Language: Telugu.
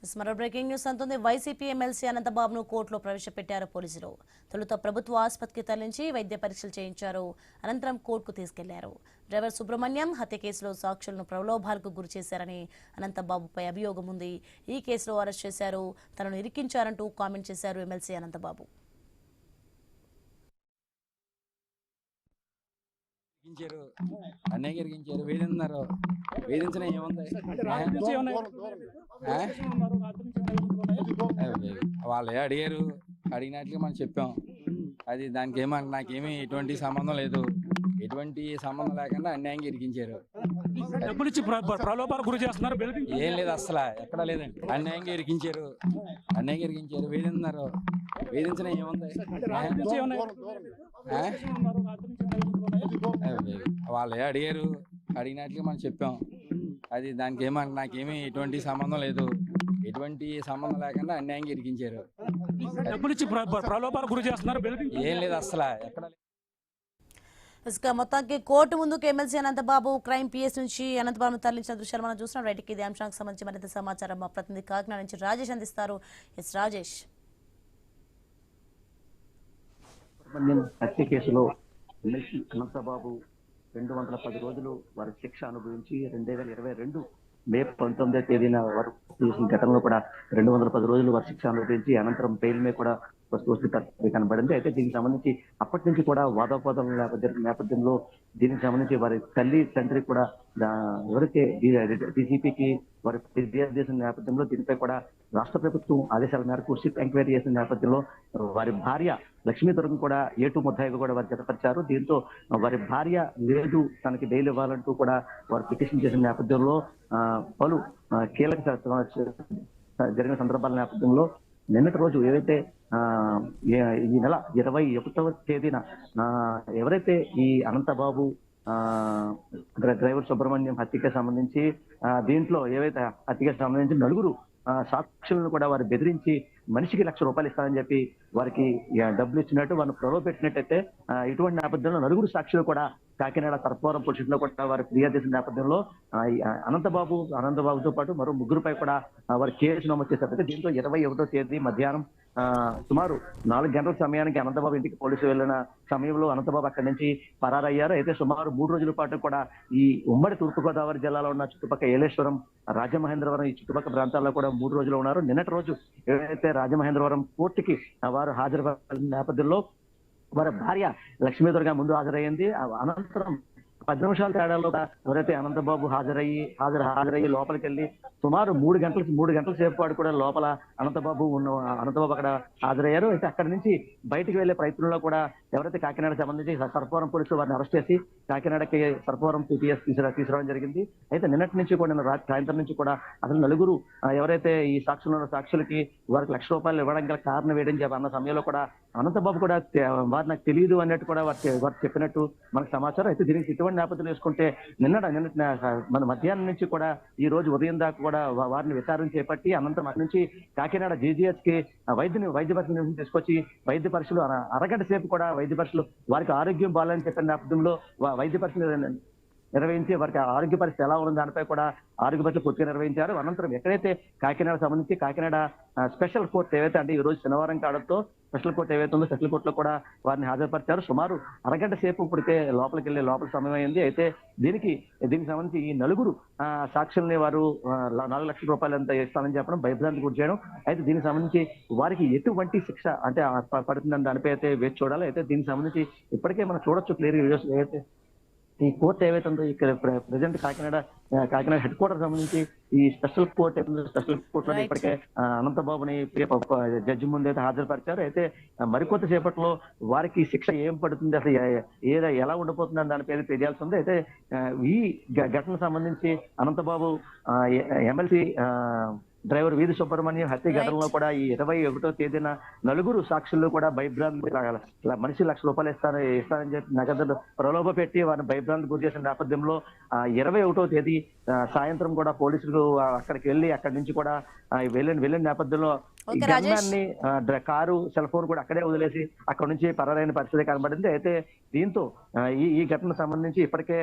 మరో బ్రేకింగ్ న్యూస్ అంటుంది. వైసీపీ ఎమ్మెల్సీ అనంతబాబును కోర్టులో ప్రవేశపెట్టారు పోలీసులు. తొలుత ప్రభుత్వ ఆసుపత్రికి తరలించి వైద్య పరీక్షలు చేయించారు. అనంతరం కోర్టుకు తీసుకెళ్లారు. డ్రైవర్ సుబ్రహ్మణ్యం హత్య కేసులో సాక్షులను ప్రలోభాలకు గురి చేశారని అనంతబాబుపై అభియోగం ఉంది. ఈ కేసులో అరెస్ట్ చేశారు, తనను ఇరికించారంటూ కామెంట్ చేశారు ఎమ్మెల్సీ అనంతబాబు. అన్నయ్య గిరికించారు, వేధిస్తున్నారు. వేధించిన ఏముంది, వాళ్ళే అడిగారు, అడిగినట్లుగా మనం చెప్పాం. అది దానికి నాకేమీ ఎటువంటి సంబంధం లేదు. ఎటువంటి సంబంధం లేకుండా అన్యాయంగా ఇరికించారు. డబ్బులు ఇచ్చి ప్రలోభాలకు గురి చేస్తున్నారు. ఏం లేదు, అసలు ఎక్కడా లేదండి. అన్యాయంగా ఇరికించారు, అన్యాయంగా ఇరికించారు, వేధిస్తున్నారు. వేధించిన ఏముంది, వాళ్ళే అడిగారు, అడిగినట్లుగా మనం చెప్పాం. అది దానికి నాకేమీ ఎటువంటి సంబంధం లేదు. ఎటువంటి సంబంధం లేకుండా అన్యాయంగా ఇరికించారు. డబ్బులు ఇచ్చి ప్రలోభాలకు గురి చేస్తున్నారు. ఏం లేదు, అసలు ఎక్కడ. మొత్తానికి కోర్టు ముందుకు ఎమ్మెల్సీ అనంతబాబు క్రైమ్ పిఎస్ నుంచి అనంతబాబును తరలించిన దృశ్యాలు మనం చూస్తున్నాం. రైట్కి ఇదే అంశానికి సంబంధించి మరింత సమాచారం మా ప్రతినిధి కాకినాడ నుంచి రాజేష్ అందిస్తారు. ఎస్ రాజేష్. హత్య కేసులో ఎమ్మెల్సీ అనంతబాబు 210 రోజులు వారి శిక్ష అనుభవించి 2022 మే 19వ తేదీన వారు చేసిన ఘటనలో కూడా 210 రోజులు వారి శిక్ష అనుభవించి అనంతరం బెయిల్ మీద కూడా కనబడింది. అయితే దీనికి సంబంధించి అప్పటి నుంచి కూడా వాదోపవాదం నేపథ్యంలో దీనికి సంబంధించి వారి తల్లి తండ్రి కూడా ఎవరైతే డీజీపీకి వారి ఫిర్యాదు చేసిన నేపథ్యంలో దీనిపై కూడా రాష్ట్ర ప్రభుత్వం ఆదేశాల మేరకు సిట్ ఎంక్వైరీ చేసిన నేపథ్యంలో వారి భార్య లక్ష్మీదుర్గం కూడా ఏటు ముద్దాయిగా కూడా వారు జతపరిచారు. దీంతో వారి భార్య లేదు, తనకి బెయిల్ ఇవ్వాలంటూ కూడా వారు పిటిషన్ చేసిన నేపథ్యంలో పలు కీలక జరిగిన సందర్భాల నేపథ్యంలో నిన్నటి రోజు ఏవైతే ఈ నెల 21వ తేదీన ఎవరైతే ఈ అనంతబాబు డ్రైవర్ సుబ్రహ్మణ్యం హత్యకి సంబంధించి దీంట్లో ఏవైతే హత్యకి సంబంధించి నలుగురు సాక్షులను కూడా వారు బెదిరించి మనిషికి ₹1,00,000 ఇస్తారని చెప్పి వారికి డబ్బులు ఇచ్చినట్టు వారిని ప్రలోభపెట్టినట్టయితే ఇటువంటి నేపథ్యంలో నలుగురు సాక్షులు కూడా కాకినాడ సర్పవరం పొజిషన్ లో కూడా వారు ఫిర్యాదు చేసిన నేపథ్యంలో అనంతబాబుతో పాటు మరో ముగ్గురుపై కూడా వారు కేసు నమోదు చేశారు. దీంతో 21వ తేదీ మధ్యాహ్నం సుమారు 4 గంటల సమయానికి అనంతబాబు ఇంటికి పోలీసులు వెళ్లిన సమయంలో అనంతబాబు అక్కడి నుంచి పరారయ్యారు. అయితే సుమారు 3 రోజుల పాటు కూడా ఈ ఉమ్మడి తూర్పుగోదావరి జిల్లాలో ఉన్న చుట్టుపక్కల ఏలేశ్వరం, రాజమహేంద్రవరం ఈ చుట్టుపక్కల ప్రాంతాల్లో కూడా 3 రోజులు ఉన్నారు. నిన్నటి రోజు ఏదైతే రాజమహేంద్రవరం కోర్టుకి వారు హాజరు నేపథ్యంలో వారి భార్య లక్ష్మీదుర్గ ముందు హాజరయ్యింది. అనంతరం 10 నిమిషాల తేడాలో ఎవరైతే అనంతబాబు హాజరయ్యి లోపలికి వెళ్ళి సుమారు 3 గంటల సేపు పాటు కూడా లోపల అనంతబాబు అక్కడ హాజరయ్యారు. అయితే అక్కడి నుంచి బయటికి వెళ్లే ప్రయత్నంలో కూడా ఎవరైతే కాకినాడ సంబంధించి సర్పవరం పోలీసులు వారిని అరెస్ట్ చేసి కాకినాడకి సర్పవరం సిపిఎస్ తీసుకురావడం జరిగింది. అయితే నిన్నటి నుంచి కూడా నిన్న సాయంత్రం నుంచి కూడా అసలు నలుగురు ఎవరైతే ఈ సాక్షులకి వారికి ₹1,00,000 ఇవ్వడం గల కారణం వేయడం అన్న సమయంలో కూడా అనంతబాబు కూడా వారు నాకు తెలియదు అన్నట్టు కూడా వారు చెప్పినట్టు మనకు సమాచారం. అయితే దీనికి ఇటువంటి నేపథ్యం వేసుకుంటే మన మధ్యాహ్నం నుంచి కూడా ఈ రోజు ఉదయం దాకా కూడా వారిని విచారణ చేపట్టి అనంతరం అక్కడి నుంచి కాకినాడ జీజీహెచ్ కి వైద్య పరీక్షలు తీసుకొచ్చి వైద్య పరీక్షలు అరగంట సేపు కూడా వైద్య పరీక్షలు వారికి ఆరోగ్యం బాగాలని చెప్పిన నేపథ్యంలో వైద్య పరీక్షలు నిర్వహించి వారికి ఆరోగ్య పరిస్థితి ఎలా ఉంది దానిపై కూడా ఆరోగ్య పరీక్షలు పూర్తిగా నిర్వహించారు. అనంతరం ఎక్కడైతే కాకినాడ సంబంధించి కాకినాడ స్పెషల్ కోర్టు ఏవైతే అంటే ఈ రోజు శనివారం కావడంతో స్పెషల్ కోర్టు ఏవైతే ఉందో స్పెషల్ కోర్టులో కూడా వారిని హాజరుపరిచారు. సుమారు అరగంట సేపు ఇప్పటికే లోపలికి వెళ్ళి లోపల సమయం అయింది. అయితే దీనికి సంబంధించి ఈ నలుగురు సాక్షుల్ని వారు ₹4,00,000 ఎంత ఇస్తానని చెప్పడం భయభ్రాంతి గురి చేయడం. అయితే దీనికి సంబంధించి వారికి ఎటువంటి శిక్ష అంటే పడుతుందని దానిపై అయితే వేచి చూడాలి. అయితే దీనికి సంబంధించి ఇప్పటికే మనం చూడొచ్చు క్లియర్ వీడియోస్ ఏవైతే ఈ కోర్టు ఏవైతే ఉందో ఇక్కడ ప్రెసెంట్ కాకినాడ హెడ్ క్వార్టర్ సంబంధించి ఈ స్పెషల్ కోర్టులో ఇప్పటికే అనంతబాబుని జడ్జి ముందు అయితే హాజరుపరిచారు. అయితే మరికొంత సేపట్లో వారికి శిక్ష ఏం పడుతుంది, అసలు ఎలా ఉండిపోతుంది అని దానిపై తెలియాల్సి ఉంది. అయితే ఈ ఘటనకు సంబంధించి అనంతబాబు ఎమ్మెల్సీ డ్రైవర్ వీధి సుబ్రహ్మణ్యం హత్య ఘటనలో కూడా ఈ 21వ తేదీన నలుగురు సాక్షులు కూడా భయభ్రాంతి మనిషి ₹1,00,000 ఇస్తానని చెప్పి నగదు ప్రలోభ పెట్టి వారిని భయభ్రాంతి గురి చేసిన నేపథ్యంలో 21వ తేదీ సాయంత్రం కూడా పోలీసులు అక్కడికి వెళ్ళి అక్కడి నుంచి కూడా వెళ్ళిన నేపథ్యంలో గమ్యాన్ని కారు సెల్ ఫోన్ కూడా అక్కడే వదిలేసి అక్కడ నుంచి పరారైన పరిస్థితి కనబడింది. అయితే దీంతో ఈ ఘటనకు సంబంధించి ఇప్పటికే